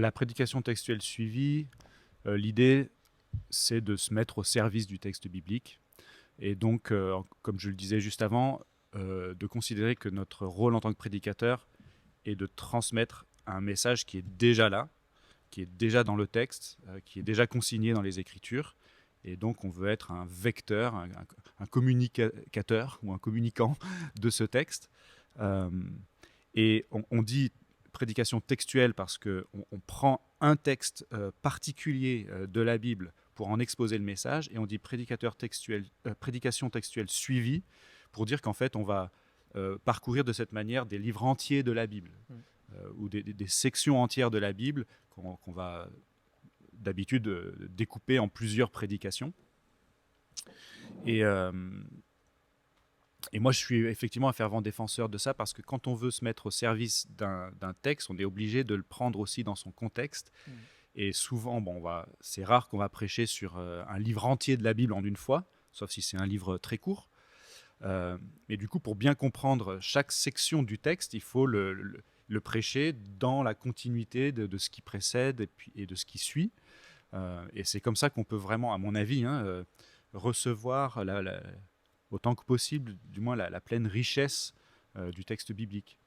La prédication textuelle suivie, l'idée, c'est de se mettre au service du texte biblique. Et donc, comme je le disais juste avant, de considérer que notre rôle en tant que prédicateur est de transmettre un message qui est déjà là, qui est déjà dans le texte, qui est déjà consigné dans les Écritures. Et donc, on veut être un vecteur, un communicateur ou un communicant de ce texte. Euh, et on dit prédication textuelle parce qu'on prend un texte particulier de la Bible pour en exposer le message, et on dit prédication textuelle suivie pour dire qu'en fait, on va parcourir de cette manière des livres entiers de la Bible, ou des sections entières de la Bible qu'on va d'habitude découper en plusieurs prédications. Et, euh, et moi, je suis effectivement un fervent défenseur de ça, parce que quand on veut se mettre au service d'un texte, on est obligé de le prendre aussi dans son contexte. Et souvent, c'est rare qu'on va prêcher sur un livre entier de la Bible en une fois, sauf si c'est un livre très court. Mais du coup, pour bien comprendre chaque section du texte, il faut le prêcher dans la continuité de ce qui précède et de ce qui suit. Et c'est comme ça qu'on peut vraiment, à mon avis, recevoir autant que possible, du moins la pleine richesse du texte biblique.